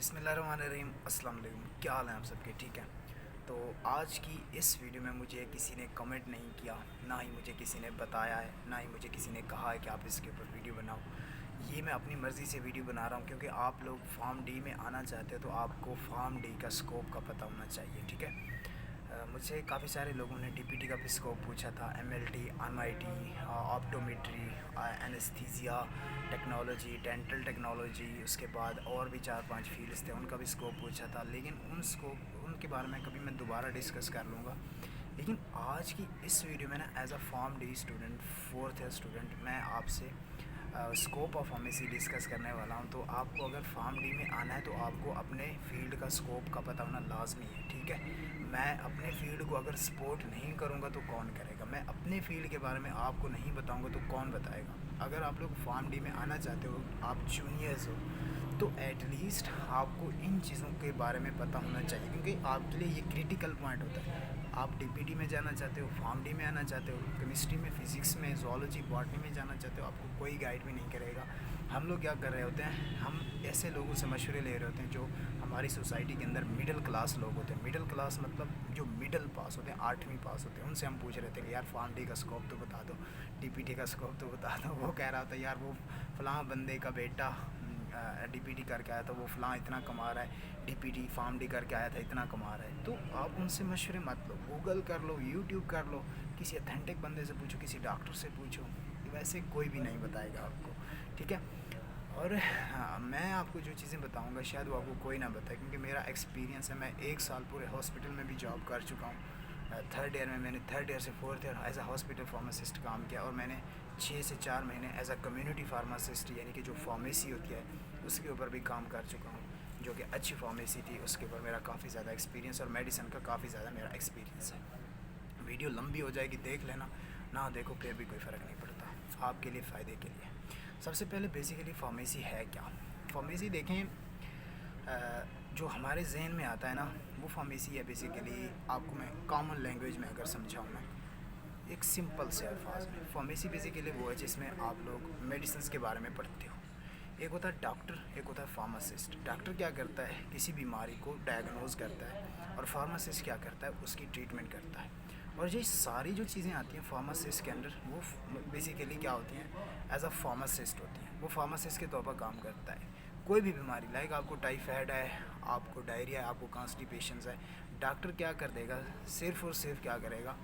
بسم اللہ الرحمن الرحیم، السلام علیکم۔ کیا حال ہیں آپ سب کے؟ ٹھیک ہے؟ تو آج کی اس ویڈیو میں مجھے کسی نے کمنٹ نہیں کیا، نہ ہی مجھے کسی نے بتایا ہے، نہ ہی مجھے کسی نے کہا ہے کہ آپ اس کے اوپر ویڈیو بناؤ۔ یہ میں اپنی مرضی سے ویڈیو بنا رہا ہوں کیونکہ آپ لوگ فارم ڈی میں آنا چاہتے ہو تو آپ کو فارم ڈی کا سکوپ کا پتہ ہونا چاہیے، ٹھیک ہے؟ مجھ سے کافی سارے لوگوں نے ڈی پی ٹی کا بھی اسکوپ پوچھا تھا، M L T, M I T, optometry, anaesthesia technology, dental technology, اس کے بعد اور بھی 4-5 فیلڈس تھے، ان کا بھی اسکوپ پوچھا تھا، لیکن ان کے بارے میں کبھی میں دوبارہ ڈسکس کر لوں گا۔ لیکن آج کی اس ویڈیو میں نا as a pharm D student, fourth year student, میں آپ سے اسکوپ آف فارمیسی ڈسکس کرنے والا ہوں۔ تو آپ کو اگر فارم ڈی میں آنا ہے تو آپ کو اپنے فیلڈ کا اسکوپ کا پتہ ہونا لازمی ہے، ٹھیک ہے؟ میں اپنے فیلڈ کو اگر سپورٹ نہیں کروں گا تو کون کرے گا؟ میں اپنے فیلڈ کے بارے میں آپ کو نہیں بتاؤں گا تو کون بتائے گا؟ اگر آپ لوگ فارم ڈی میں آنا چاہتے ہو، آپ جونیئرز ہو، تو ایٹ لیسٹ آپ کو ان چیزوں کے بارے میں پتہ ہونا چاہیے کیونکہ آپ کے لیے یہ کریٹیکل پوائنٹ ہوتا ہے۔ آپ ڈی پی ٹی میں جانا چاہتے ہو، فارم ڈی میں آنا چاہتے ہو، کیمسٹری میں، فزکس میں، زوالوجی، باٹنی میں جانا چاہتے ہو، آپ کو کوئی گائیڈ بھی نہیں کرے گا۔ ہم لوگ کیا کر رہے ہوتے ہیں؟ ہم ایسے لوگوں سے مشورے لے رہے ہوتے ہیں جو ہماری سوسائٹی کے اندر مڈل کلاس لوگ ہوتے ہیں۔ مڈل کلاس مطلب جو مڈل پاس ہوتے ہیں، 8ویں پاس ہوتے ہیں، ان سے ہم پوچھ رہے تھے کہ یار فارم ڈی کا اسکوپ تو بتا دو، ڈی پی ٹی کا اسکوپ تو بتا دو۔ وہ کہہ رہا تھا یار وہ فلاں بندے کا بیٹا ڈی پی ٹی کر کے آیا تھا، وہ فلاں اتنا کما رہا ہے، D P T form D کر کے آیا تھا اتنا کما رہا ہے۔ تو آپ ان سے مشورے مت لو، گوگل کر لو، یوٹیوب کر لو، کسی اتھینٹک بندے سے پوچھو، کسی ڈاکٹر سے پوچھو، ویسے کوئی بھی نہیں بتائے گا آپ کو، ٹھیک ہے؟ اور میں آپ کو جو چیزیں بتاؤں گا شاید وہ آپ کو کوئی نہ بتائے کیونکہ میرا ایکسپیرینس ہے۔ میں 1 سال پورے ہاسپٹل میں بھی جاب کر چکا ہوں۔ تھرڈ ایئر میں نے تھرڈ ایئر سے fourth year as a hospital pharmacist کام کیا، اور میں نے 6 سے 4 مہینے ایز اے کمیونٹی فارماسسٹ یعنی کہ جو فارمیسی ہوتی ہے اس کے اوپر بھی کام کر چکا ہوں، جو کہ اچھی فارمیسی تھی، اس کے اوپر میرا کافی زیادہ ایکسپیرینس، اور میڈیسن کا کافی زیادہ میرا ایکسپیرینس ہے۔ ویڈیو لمبی ہو جائے گی، دیکھ لینا، نہ دیکھو پھر بھی کوئی فرق نہیں پڑتا، آپ کے لیے فائدے کے لیے۔ سب سے پہلے بیسیکلی فارمیسی ہے کیا؟ فارمیسی دیکھیں، جو ہمارے ذہن میں آتا ہے نا وہ فارمیسی ہے بیسیکلی، آپ کو میں کامن لینگویج میں اگر سمجھاؤں، میں ایک سمپل سے الفاظ میں، فارمیسی بیسیکلی وہ ہے جس میں آپ لوگ میڈیسنس کے بارے میں پڑھتے ہو۔ ایک ہوتا ہے ڈاکٹر، ایک ہوتا ہے فارماسسٹ۔ ڈاکٹر کیا کرتا ہے؟ کسی بیماری کو ڈائگنوز کرتا ہے، اور فارماسسٹ کیا کرتا ہے؟ اس کی ٹریٹمنٹ کرتا ہے۔ اور یہ ساری جو چیزیں آتی ہیں فارماسسٹ کے انڈر، وہ بیسیکلی کیا ہوتی ہیں؟ ایز اے فارماسسٹ ہوتی ہیں۔ وہ فارماسسٹ کے طور پر کام کرتا ہے۔ کوئی بھی بیماری، لائک آپ کو ٹائیفائڈ ہے، آپ کو ڈائریا ہے، آپ کو کانسٹیپیشنز ہے، ڈاکٹر کیا کر دے گا؟ صرف اور صرف کیا کرے گا؟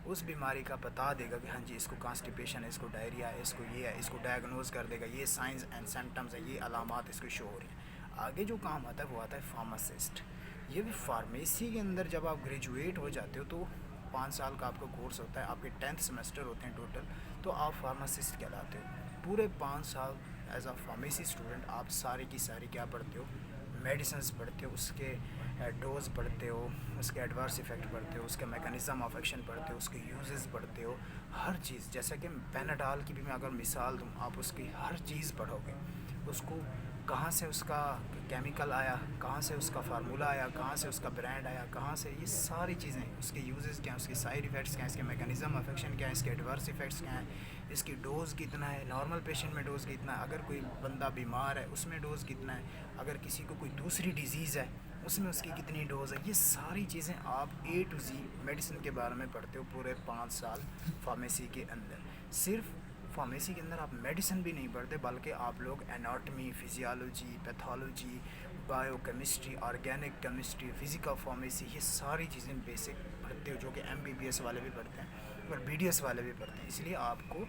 اس بیماری کا بتا دے گا کہ ہاں جی اس کو کانسٹیپیشن ہے، اس کو ڈائریا ہے، اس کو یہ ہے، اس کو ڈائگنوز کر دے گا، یہ سائنز اینڈ سمٹمز ہیں، یہ علامات اس کو شو ہو رہی ہیں۔ آگے جو کام آتا ہے وہ آتا ہے فارماسسٹ۔ یہ بھی فارمیسی کے اندر جب آپ گریجویٹ ہو جاتے ہو تو 5 سال کا آپ کا کورس ہوتا ہے، آپ کے 10th سیمسٹر ہوتے ہیں ٹوٹل، تو آپ فارماسسٹ کہلاتے ہو۔ پورے 5 سال ایز اے فارمیسی اسٹوڈنٹ آپ ساری کی ساری کیا پڑھتے ہو؟ میڈیسنس پڑھتے ہو، اس کے ڈوز پڑھتے ہو، اس کے ایڈورس ایفیکٹ پڑھتے ہو، اس کے میکانزم آف ایکشن پڑھتے ہو، اس کے یوزز پڑھتے ہو، ہر چیز۔ جیسا کہ پیناڈال کی بھی میں اگر مثال دوں، آپ اس کی ہر چیز پڑھو گے، اس کو کہاں سے اس کا کیمیکل آیا، کہاں سے اس کا فارمولہ آیا، کہاں سے اس کا برانڈ آیا، کہاں سے، یہ ساری چیزیں، اس کے یوزز کیا ہیں، اس کے سائیڈ ایفیکٹس کیا ہیں، اس کے میکانزم آف ایکشن کیا ہے، اس کے ایڈورس ایفیکٹس کیا ہیں، اس کی ڈوز کتنا ہے، نارمل پیشنٹ میں ڈوز کتنا ہے، اگر کوئی بندہ بیمار ہے اس میں ڈوز کتنا ہے، اگر کسی کو کوئی دوسری ڈیزیز ہے اس میں اس کی کتنی ڈوز ہے، یہ ساری چیزیں آپ اے ٹو زی میڈیسن کے بارے میں پڑھتے ہو پورے 5 سال فارمیسی کے اندر۔ صرف فارمیسی کے اندر آپ میڈیسن بھی نہیں پڑھتے بلکہ آپ لوگ anatomy, physiology, pathology, bio chemistry, organic chemistry, physical pharmacy, یہ ساری چیزیں بیسک پڑھتے ہو، جو کہ ایم بی بی ایس والے بھی پڑھتے ہیں اور بی ڈی ایس والے بھی پڑھتے ہیں۔ اس لیے آپ کو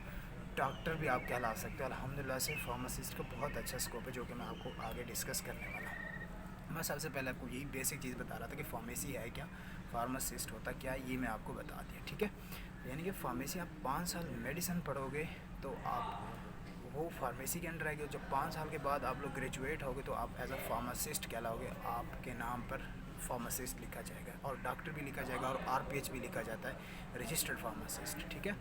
ڈاکٹر بھی آپ کہلا سکتے ہو۔ الحمدللہ سے فارماسسٹ کا بہت اچھا اسکوپ ہے جو کہ میں آپ کو آگے ڈسکس کرنے والا ہوں۔ میں سب سے پہلے آپ کو یہی بیسک چیز بتا رہا تھا کہ فارمیسی ہے کیا، فارماسسٹ ہوتا کیا ہے، یہ میں آپ کو بتا دیا، ٹھیک ہے؟ یعنی کہ فارمیسی آپ 5 سال میڈیسن پڑھو گے تو آپ وہ فارمیسی کے انڈر آئے گے۔ جب 5 سال کے بعد آپ لوگ گریجویٹ ہوگے تو آپ ایز اے فارماسسٹ کہلاؤ گے، آپ کے نام پر فارماسسٹ لکھا جائے گا، اور ڈاکٹر بھی لکھا جائے گا، اور آر پی ایچ بھی لکھا جاتا ہے، رجسٹرڈ فارماسسٹ، ٹھیک ہے؟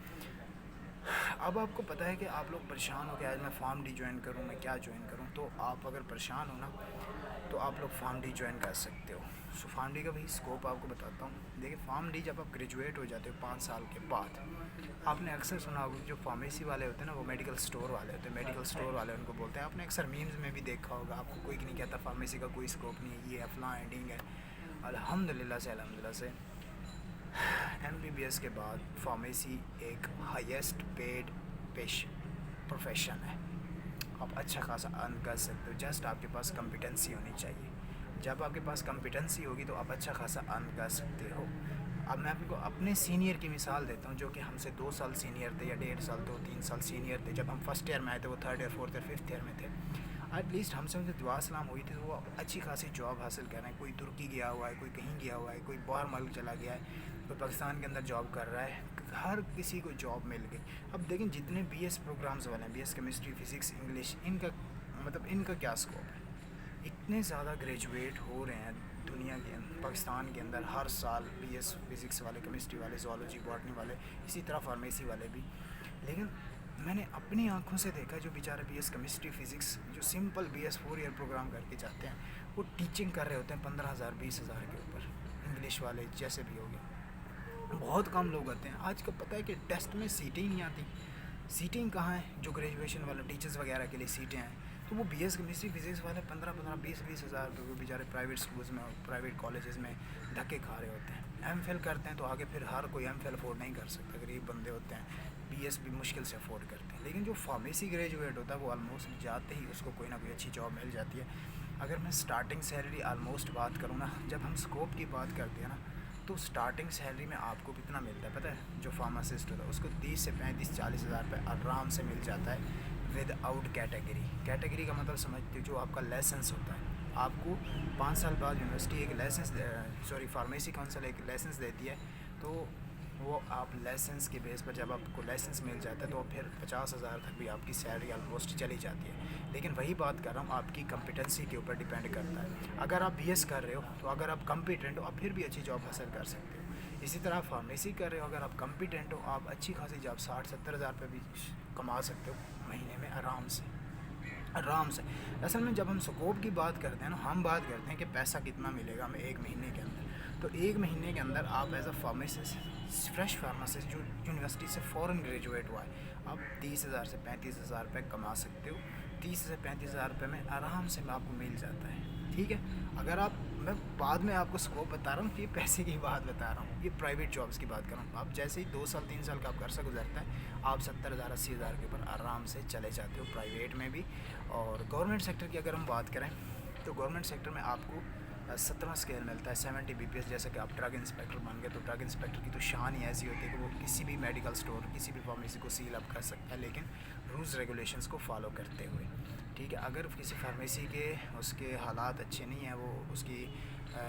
اب آپ کو پتہ ہے کہ آپ لوگ پریشان ہو کہ آج میں فارم ڈی جوائن کروں، میں کیا جوائن کروں. تو آپ اگر پریشان ہو نا تو آپ لوگ فارم ڈی جوائن کر سکتے ہو. سو فارم ڈی کا وہی اسکوپ آپ کو بتاتا ہوں. دیکھیں فارم ڈی جب آپ گریجویٹ ہو جاتے ہو 5 سال کے بعد، آپ نے اکثر سنا ہوگا جو فارمیسی والے ہوتے ہیں نا وہ میڈیکل اسٹور والے ہوتے ہیں. میڈیکل اسٹور والے ان کو بولتے ہیں. آپ نے اکثر میمز میں بھی دیکھا ہوگا. آپ کو کوئی نہیں کہتا فارمیسی کا کوئی اسکوپ نہیں ہے، یہ فلاں اینڈنگ ہے. الحمد للہ سے MBBS کے بعد فارمیسی ایک ہائیسٹ پیڈ پروفیشن ہے. آپ اچھا خاصا ارن کر سکتے ہو. جسٹ آپ کے پاس کمپیٹنسی ہونی چاہیے. جب آپ کے پاس کمپیٹنسی ہوگی تو آپ اچھا خاصا ارن کر سکتے ہو. اب میں آپ کو اپنے سینئر کی مثال دیتا ہوں جو کہ ہم سے 2 سال سینئر تھے یا 1.5 سال 2-3 سال سینئر تھے. جب ہم فرسٹ ایئر میں آئے تھے وہ 3rd year 4th year 5th year میں تھے. ایٹ لیسٹ ہم سے دعا سلام ہوئی تھی تو وہ اچھی خاصی جاب حاصل کر رہے ہیں. کوئی ترکی گیا ہوا ہے، کوئی کہیں گیا ہوا ہے، کوئی باہر ملک چلا گیا ہے، کوئی پاکستان کے اندر جاب کر رہا ہے. ہر کسی کو جاب مل گئی. اب دیکھیں جتنے BS پروگرامز والے ہیں، BS کیمسٹری، فزکس، انگلش، ان کا کیا اسکوپ ہے. اتنے زیادہ گریجویٹ ہو رہے ہیں دنیا کے پاکستان کے اندر ہر سال. BS فزکس والے، کیمسٹری والے، زوالوجی، باٹنی والے، اسی طرح فارمیسی والے بھی. لیکن میں نے اپنی آنکھوں سے دیکھا جو بیچارے BS کیمسٹری فزکس جو سمپل BS 4 ایئر پروگرام کر کے جاتے ہیں وہ ٹیچنگ کر رہے ہوتے ہیں 15,000 20,000 کے اوپر. انگلش والے جیسے بھی ہو گئے بہت کم لوگ آتے ہیں. آج کا پتہ ہے کہ ٹیسٹ میں سیٹیں ہی نہیں آتی. سیٹیں کہاں ہیں جو گریجویشن والے ٹیچرز وغیرہ کے لیے سیٹیں ہیں. تو وہ BS کیمسٹری فزکس والے 15-20 ہزار روپے بیچارے پرائیویٹ اسکولز میں اور پرائیویٹ کالجز میں دھکے کھا رہے ہوتے ہیں. MPhil کرتے ہیں تو آگے پھر ہر کوئی MPhil افورڈ نہیں کر سکتا. غریب بندے ہوتے ہیں BS بھی مشکل سے افورڈ کرتے ہیں. لیکن جو فارمیسی گریجویٹ ہوتا ہے وہ آلموسٹ جاتے ہی اس کو کوئی نہ کوئی اچھی جاب مل جاتی ہے. اگر میں سٹارٹنگ سیلری آلموسٹ بات کروں نا، جب ہم اسکوپ کی بات کرتے ہیں نا تو سٹارٹنگ سیلری میں آپ کو کتنا ملتا ہے پتہ ہے. جو فارماسسٹ ہوتا ہے اس کو 30 سے 35-40 ہزار روپے آرام سے مل جاتا ہے ود آؤٹ کیٹیگری. کیٹیگری کا مطلب سمجھتے جو آپ کا لائسنس ہوتا ہے. آپ کو 5 سال بعد یونیورسٹی ایک لائسنس فارمیسی کونسل ایک لائسنس دیتی ہے. تو وہ آپ لائسنس کے بیس پر جب آپ کو لائسنس مل جاتا ہے تو پھر 50,000 تک بھی آپ کی سیلری آلموسٹ چلی جاتی ہے. لیکن وہی بات کر رہا ہوں آپ کی کمپیٹنسی کے اوپر ڈیپینڈ کرتا ہے. اگر آپ BS کر رہے ہو تو اگر آپ کمپیٹنٹ ہو آپ پھر بھی اچھی جاب حاصل کر سکتے ہو. اسی طرح فارمیسی کر رہے ہو اگر آپ کمپیٹنٹ ہو آپ اچھی خاصی جاب 60-70 ہزار روپے بھی کما سکتے ہو مہینے میں آرام سے. اصل میں جب ہم سکوپ کی بات کرتے ہیں نا ہم بات کرتے ہیں کہ پیسہ کتنا ملے گا ہمیں 1 مہینے کے اندر. تو 1 مہینے کے اندر آپ ایز اے فارماسسٹ فریش فارماسسٹ جو یونیورسٹی سے فوراً گریجویٹ ہوا ہے آپ 30,000 سے 35,000 روپے کما سکتے ہو. 30 سے 35,000 روپے میں آرام سے آپ کو مل جاتا ہے. ٹھیک ہے. اگر آپ میں بعد میں آپ کو اسکوپ بتا رہا ہوں کہ یہ پیسے کی بات بتا رہا ہوں، یہ پرائیویٹ جابس کی بات کر رہا ہوں. آپ جیسے ہی 2 سال 3 سال کا آپ عرصہ گزرتا ہے آپ 70,000 80,000 کے اوپر آرام سے چلے جاتے ہو پرائیویٹ میں بھی. اور گورنمنٹ سیکٹر کی اگر ہم بات کریں تو گورنمنٹ سیکٹر میں آپ کو 17واں اسکیل ملتا ہے 70 BPS. جیسے کہ آپ ڈرگ انسپیکٹر بن گئے تو ڈرگ انسپیکٹر کی تو شان ہی ایسی ہوتی ہے کہ وہ کسی بھی میڈیکل اسٹور کسی بھی فارمیسی کو سیل اپ کر سکتا ہے لیکن رولز ریگولیشنس کو فالو کرتے ہوئے. ٹھیک ہے. اگر کسی فارمیسی کے اس کے حالات اچھے نہیں ہیں، وہ اس کی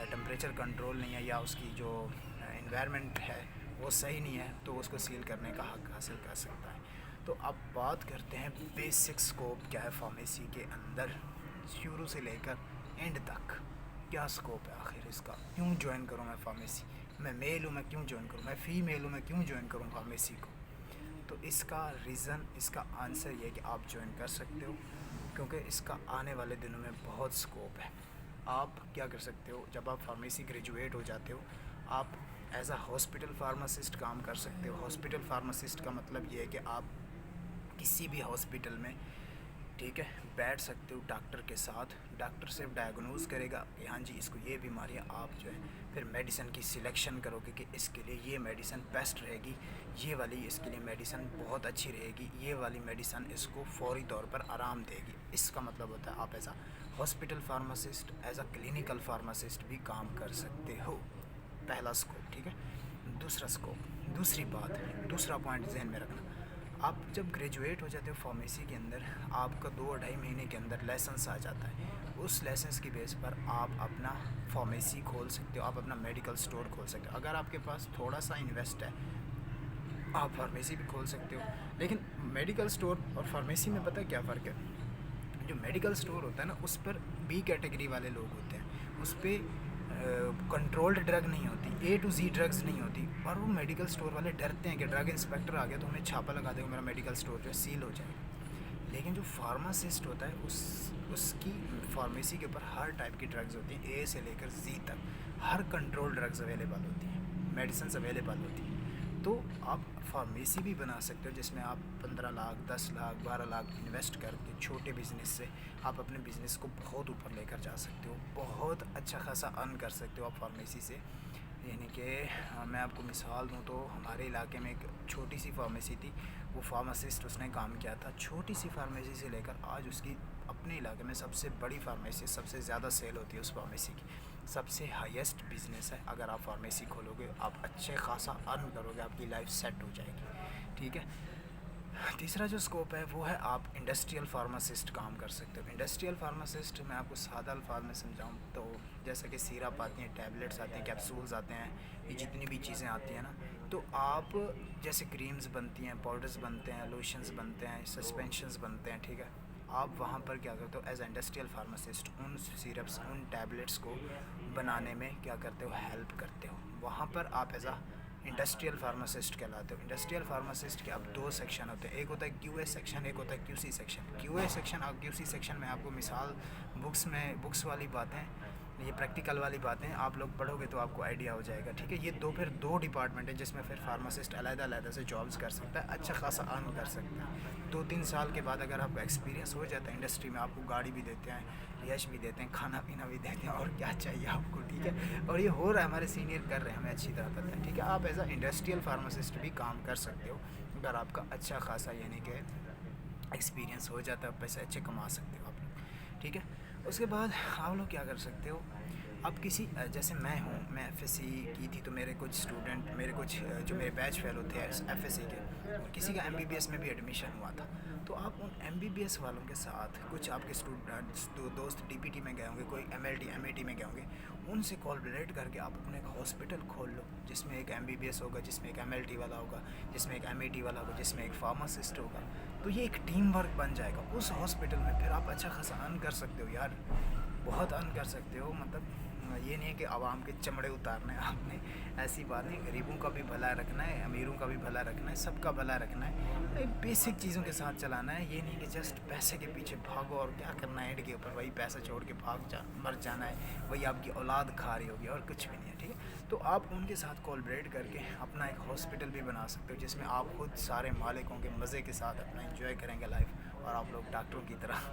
ٹمپریچر کنٹرول نہیں ہے یا اس کی جو انوائرمنٹ ہے وہ صحیح نہیں ہے تو اس کو سیل کرنے کا حق حاصل کر سکتا ہے. تو اب بات کرتے ہیں بیسک اسکوپ کیا ہے فارمیسی کے اندر شروع سے لے کر اینڈ تک. کیا اسکوپ ہے آخر اس کا؟ کیوں جوائن کروں میں فارمیسی؟ میں میل ہوں میں کیوں جوائن کروں؟ میں فیمیل ہوں میں کیوں جوائن کروں فارمیسی کو؟ تو اس کا ریزن اس کا آنسر یہ ہے کہ آپ جوائن کر سکتے ہو کیونکہ اس کا آنے والے دنوں میں بہت اسکوپ ہے. آپ کیا کر سکتے ہو جب آپ فارمیسی گریجویٹ ہو جاتے ہو آپ ایز اے ہاسپٹل فارماسسٹ کام کر سکتے ہو. ہاسپٹل فارماسسٹ کا مطلب یہ ہے کہ آپ کسی بھی ہاسپٹل میں ٹھیک ہے بیٹھ سکتے ہو ڈاکٹر کے ساتھ. ڈاکٹر صرف ڈائگنوز کرے گا کہ ہاں جی اس کو یہ بیماری ہے. آپ جو ہے پھر میڈیسن کی سلیکشن کرو گے کہ اس کے لیے یہ میڈیسن بیسٹ رہے گی، یہ والی اس کے لیے میڈیسن بہت اچھی رہے گی، یہ والی میڈیسن اس کو فوری طور پر آرام دے گی. اس کا مطلب ہوتا ہے آپ as a hospital pharmacist as a clinical pharmacist بھی کام کر سکتے ہو. پہلا اسکوپ. ٹھیک ہے. دوسرا اسکوپ، دوسری بات، دوسرا پوائنٹ ذہن میں رکھنا. آپ جب گریجویٹ ہو جاتے ہو فارمیسی کے اندر آپ کا 2-2.5 مہینے کے اندر لائسنس آ جاتا ہے. اس لائسنس کی بیس پر آپ اپنا فارمیسی کھول سکتے ہو، آپ اپنا میڈیکل اسٹور کھول سکتے ہو. اگر آپ کے پاس تھوڑا سا انویسٹ ہے آپ فارمیسی بھی کھول سکتے ہو. لیکن میڈیکل اسٹور اور فارمیسی میں پتہ کیا فرق ہے؟ جو میڈیکل اسٹور ہوتا ہے نا اس پر B کیٹیگری والے لوگ ہوتے ہیں. اس پہ کنٹرولڈ ڈرگ نہیں ہوتی, اے ٹو زی ڈرگز نہیں ہوتی, اور وہ میڈیکل اسٹور والے ڈرتے ہیں کہ ڈرگ انسپیکٹر آ گیا تو ہمیں چھاپا لگا دے گا, میرا میڈیکل اسٹور جو ہے سیل ہو جائے گا. لیکن جو فارماسسٹ ہوتا ہے اس کی فارمیسی کے اوپر ہر ٹائپ کی ڈرگز ہوتی ہیں, اے سے لے کر زی تک ہر کنٹرول ڈرگز اویلیبل ہوتی ہیں, میڈیسنس اویلیبل ہوتی ہیں. تو آپ فارمیسی بھی بنا سکتے ہو جس میں آپ 15 لاکھ 10 لاکھ 12 لاکھ انویسٹ کر کے چھوٹے بزنس سے آپ اپنے بزنس کو بہت اوپر لے کر جا سکتے ہو, بہت اچھا خاصا ارن کر سکتے ہو آپ فارمیسی سے. یعنی کہ میں آپ کو مثال دوں تو ہمارے علاقے میں ایک چھوٹی سی فارمیسی تھی, وہ فارماسسٹ اس نے کام کیا تھا چھوٹی سی فارمیسی سے لے کر آج اس کی اپنے علاقے میں سب سے بڑی فارمیسی, سب سے زیادہ سیل ہوتی ہے اس فارمیسی کی, سب سے ہائیسٹ بزنس ہے. اگر آپ فارمیسی کھولو گے آپ اچھے خاصا ارن کرو گے, آپ کی لائف سیٹ ہو جائے گی. ٹھیک ہے. تیسرا جو اسکوپ ہے وہ ہے آپ انڈسٹریل فارماسسٹ کام کر سکتے ہو. انڈسٹریل فارماسسٹ میں آپ کو سادہ الفاظ میں سمجھاؤں تو جیسا کہ سیرپ آتی ہیں, ٹیبلٹس آتے ہیں, کیپسولز آتے ہیں, یہ جتنی بھی چیزیں آتی ہیں نا, تو آپ جیسے کریمز بنتی ہیں, پاؤڈرز بنتے ہیں, لوشنز بنتے ہیں, سسپینشنز بنتے ہیں, ٹھیک ہے, آپ وہاں پر کیا کرتے ہو ایز انڈسٹریل فارماسسٹ ان سیرپس ان ٹیبلٹس کو بنانے میں کیا کرتے ہو, ہیلپ کرتے ہو. وہاں پر آپ ایز انڈسٹریل فارماسسٹ کہلاتے ہو. انڈسٹریل فارماسسٹ کے اب 2 سیکشن ہوتے ہیں, ایک ہوتا ہے کیو اے سیکشن, ایک ہوتا ہے کیو C section. Q A section اور کیو سی سیکشن میں آپ کو مثال بکس والی باتیں, یہ پریکٹیکل والی باتیں آپ لوگ پڑھو گے تو آپ کو آئیڈیا ہو جائے گا. ٹھیک ہے. یہ پھر دو ڈپارٹمنٹ ہیں جس میں پھر فارماسسٹ علیحدہ سے جابس کر سکتا ہے, اچھا خاصا ارن کر سکتا ہے. 2-3 سال کے بعد اگر آپ کا ایکسپیرینس ہو جاتا ہے انڈسٹری میں, آپ کو گاڑی بھی دیتے ہیں, یش بھی دیتے ہیں, کھانا پینا بھی دیتے ہیں, اور کیا چاہیے آپ کو. ٹھیک ہے. اور یہ ہو رہا ہے, ہمارے سینئر کر رہے ہیں, ہمیں اچھی طرح پتہ ہے. ٹھیک ہے. آپ ایز اے انڈسٹریل فارماسسٹ بھی کام کر سکتے ہو اگر آپ کا اچھا خاصا یعنی کہ ایکسپیرینس ہو جاتا ہے, پیسے اچھے کما سکتے ہو آپ لوگ. ٹھیک ہے. اس کے بعد آپ لوگ کیا کر سکتے ہو, اب کسی جیسے میں ہوں, میں ایف ایس سی کی تھی تو میرے کچھ اسٹوڈنٹ, میرے کچھ جو میرے بیچ فیلو تھے ایف ایس سی کے, کسی کا ایم بی بی ایس میں بھی ایڈمیشن ہوا تھا. تو آپ ان ایم بی بی ایس والوں کے ساتھ, کچھ آپ کے دوست ڈی پی ٹی میں گئے ہوں گے, کوئی M L T M A T میں گئے ہوں گے, ان سے کولیبریٹ کر کے آپ اپنے ایک ہاسپٹل کھول لو جس میں ایک ایم بی بی ایس ہوگا, جس میں ایک ایم ایل ٹی والا ہوگا, جس میں ایک ایم اے ٹی والا ہوگا, جس میں ایک فارماسسٹ ہوگا. تو یہ ایک ٹیم ورک بن جائے گا اس ہاسپٹل میں. پھر آپ اچھا خاصا ارن کر سکتے ہو یار, بہت ارن کر سکتے ہو. مطلب یہ نہیں ہے کہ عوام کے چمڑے اتارنے ہیں آپ نے, ایسی بات نہیں. غریبوں کا بھی بھلا رکھنا ہے, امیروں کا بھی بھلا رکھنا ہے, سب کا بھلا رکھنا ہے, بیسک چیزوں کے ساتھ چلانا ہے. یہ نہیں کہ جسٹ پیسے کے پیچھے بھاگو اور کیا کرنا ہے, اینڈ کے اوپر وہی پیسہ چھوڑ کے مر جانا ہے, وہی آپ کی اولاد کھا رہی ہوگی اور کچھ بھی نہیں ہے. ٹھیک ہے. تو آپ ان کے ساتھ کولیبریٹ کر کے اپنا ایک ہاسپٹل بھی بنا سکتے ہو جس میں آپ خود سارے مالک ہوں گے, مزے کے ساتھ اپنا انجوائے کریں گے لائف, اور آپ لوگ ڈاکٹروں کی طرح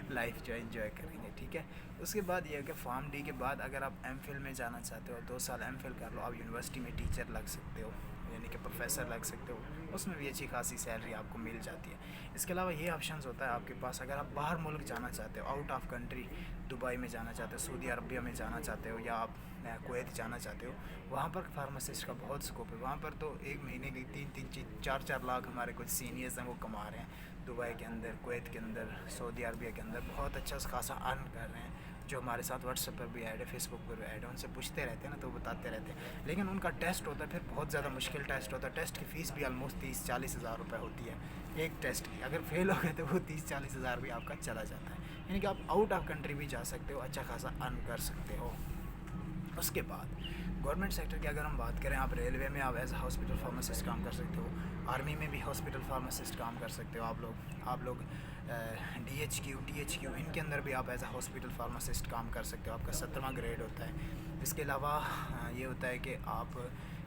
لائف جو انجوائے کریں گے. ٹھیک ہے. اس کے بعد یہ ہے کہ فارم ڈی کے بعد اگر آپ ایم فل میں جانا چاہتے ہو, 2 سال ایم فل کر لو, آپ یونیورسٹی میں ٹیچر لگ سکتے ہو, یعنی کہ پروفیسر لگ سکتے ہو, اس میں بھی اچھی خاصی سیلری آپ کو مل جاتی ہے. اس کے علاوہ یہ آپشنز ہوتا ہے آپ کے پاس, اگر آپ باہر ملک جانا چاہتے ہو, آؤٹ آف کنٹری, دبئی میں جانا چاہتے ہو, سعودی عربیہ میں جانا چاہتے ہو, یا آپ کویت جانا چاہتے ہو, وہاں پر فارماسسٹ کا بہت اسکوپ ہے. وہاں پر تو ایک مہینے کی 3-4 لاکھ ہمارے کچھ سینئرز ہیں وہ کما رہے ہیں دبئی کے اندر, کویت کے اندر, سعودی عربیہ کے اندر, بہت اچھا خاصا ارن کر رہے ہیں, جو ہمارے ساتھ واٹس ایپ پر بھی ایڈ ہے, فیس بک پر بھی ایڈ ہے. ان سے پوچھتے رہتے ہیں نا تو وہ بتاتے رہتے ہیں. لیکن ان کا ٹیسٹ ہوتا ہے پھر بہت زیادہ مشکل ٹیسٹ ہوتا ہے, ٹیسٹ کی فیس بھی آلموسٹ 30-40 ہزار روپے ہوتی ہے ایک ٹیسٹ کی. اگر فیل ہو گئے تو وہ 30-40 ہزار بھی آپ کا چلا جاتا ہے. یعنی کہ آپ آؤٹ آف کنٹری بھی جا سکتے ہو, اچھا خاصا ارن کر سکتے ہو. اس کے بعد گورنمنٹ سیکٹر کی اگر ہم بات کریں, آپ ریلوے میں آپ ایز اے ہاسپٹل فارماسسٹ کام کر سکتے ہو, آرمی میں بھی ہاسپٹل فارماسسٹ کام کر سکتے ہو آپ لوگ D H Q, T H Q, ان کے اندر بھی آپ ایز اے ہاسپٹل فارماسسٹ کام کر سکتے ہو. آپ کا 17واں گریڈ ہوتا ہے. اس کے علاوہ یہ ہوتا ہے کہ آپ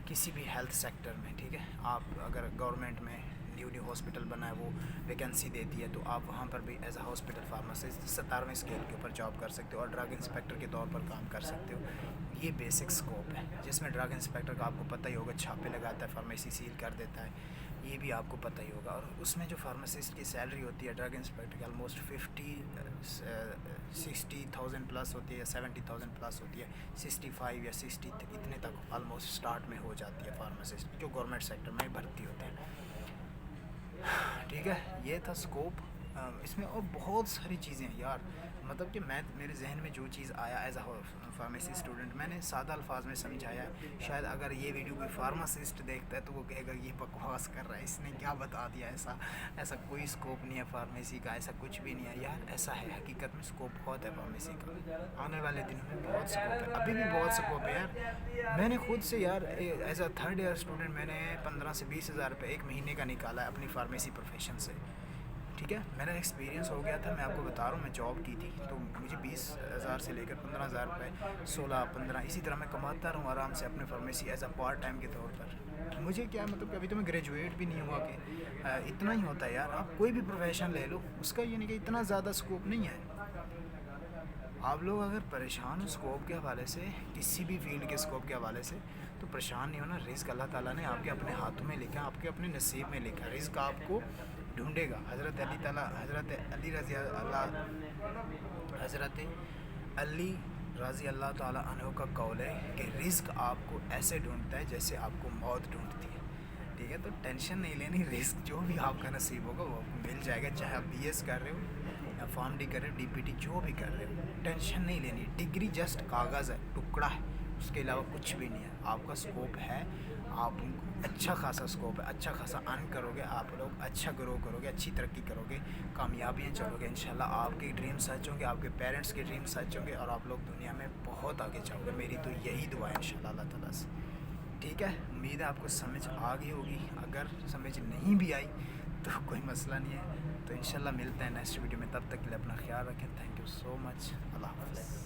کسی بھی ہیلتھ سیکٹر میں, ٹھیک ہے, آپ اگر گورنمنٹ میں نیو ہاسپٹل بنا ہے, وہ ویکینسی دیتی ہے, تو آپ وہاں پر بھی ایز اے ہاسپٹل فارماسسٹ 17ویں اسکیل کے اوپر جاب کر سکتے ہو, اور ڈرگ انسپیکٹر کے طور پر کام کر سکتے ہو. یہ بیسک اسکوپ ہے جس میں ڈرگ انسپیکٹر کا آپ کو پتہ ہی ہوگا, چھاپے لگاتا ہے, فارمیسی سیل کر دیتا ہے, یہ بھی آپ کو پتہ ہی ہوگا. اور اس میں جو فارماسسٹ کی سیلری ہوتی ہے ڈرگ انسپیکٹر کی آلموسٹ 60,000 پلس ہوتی ہے, یا 70,000 پلس ہوتی ہے, 65 یا 60 اتنے تک آلموسٹ اسٹارٹ میں ہو جاتی ہے فارماسسٹ جو گورنمنٹ سیکٹر میں بھرتی ہوتے ہیں. ٹھیک ہے. یہ تھا اسکوپ. اس میں اور بہت ساری چیزیں ہیں یار. مطلب کہ میرے ذہن میں جو چیز آیا ایز اے فارمیسی اسٹوڈنٹ میں نے سادہ الفاظ میں سمجھایا. شاید اگر یہ ویڈیو کوئی فارماسسٹ دیکھتا ہے تو وہ کہے گا یہ بکواس کر رہا ہے, اس نے کیا بتا دیا. ایسا کوئی اسکوپ نہیں ہے فارمیسی کا, ایسا کچھ بھی نہیں ہے یار. ایسا ہے حقیقت میں اسکوپ بہت ہے فارمیسی کا. آنے والے دنوں میں بہت اسکوپ ہے, ابھی بھی بہت اسکوپ ہے یار. میں نے خود سے یار as a third year student میں نے 15 سے 20 ہزار روپے ایک مہینے کا نکالا ہے اپنی فارمیسی پروفیشن سے. ٹھیک ہے, میرا ایکسپیرینس ہو گیا تھا, میں آپ کو بتا رہا ہوں. میں جاب کی تھی تو مجھے 20,000 سے لے کر 15,000 روپے 16-15 اسی طرح میں کماتا رہوں آرام سے اپنے pharmacy as a part time کے طور پر. مجھے کیا مطلب کہ ابھی تو میں گریجویٹ بھی نہیں ہوا کہ اتنا ہی ہوتا ہے یار. آپ کوئی بھی پروفیشن لے لو اس کا یہ نہیں کہ اتنا زیادہ اسکوپ نہیں ہے. آپ لوگ اگر پریشان ہو اسکوپ کے حوالے سے, کسی بھی فیلڈ کے اسکوپ کے حوالے سے, تو پریشان نہیں ہونا. رزق اللہ تعالیٰ نے آپ کے اپنے ہاتھوں میں لکھا, آپ کے اپنے نصیب میں لکھا. رزق آپ کو ڈھونڈے گا. حضرت علی رضی اللہ تعالیٰ عنہ کا قول ہے کہ رزق آپ کو ایسے ڈھونڈتا ہے جیسے آپ کو موت ڈھونڈتی ہے. ٹھیک ہے, تو ٹینشن نہیں لینی. رزق جو بھی آپ کا نصیب ہوگا وہ آپ کو مل جائے گا, چاہے آپ BS کر رہے ہو یا فارم ڈی کر رہے ہو, DPT جو بھی کر رہے ہو. ٹینشن نہیں لینی. ڈگری جسٹ کاغذ ہے, ٹکڑا ہے, اس کے علاوہ کچھ بھی نہیں ہے. آپ کا اسکوپ ہے, آپ اچھا خاصا اسکوپ ہے, اچھا خاصا ارن کرو گے, آپ لوگ اچھا گرو کرو گے, اچھی ترقی کرو گے, کامیابیاں چلو گے انشاءاللہ. آپ کے ڈریم سچ ہوں گے, آپ کے پیرنٹس کے ڈریم سچ ہوں گے, اور آپ لوگ دنیا میں بہت آگے جاؤ گے. میری تو یہی دعا ہے انشاءاللہ اللہ تعالیٰ سے. ٹھیک ہے, امید ہے آپ کو سمجھ آ گئی ہوگی. اگر سمجھ نہیں بھی آئی تو کوئی مسئلہ نہیں ہے. تو انشاءاللہ ملتے ہیں نیکسٹ ویڈیو میں. تب تک کے لیے اپنا خیال رکھیں. تھینک یو سو مچ. اللہ حافظ.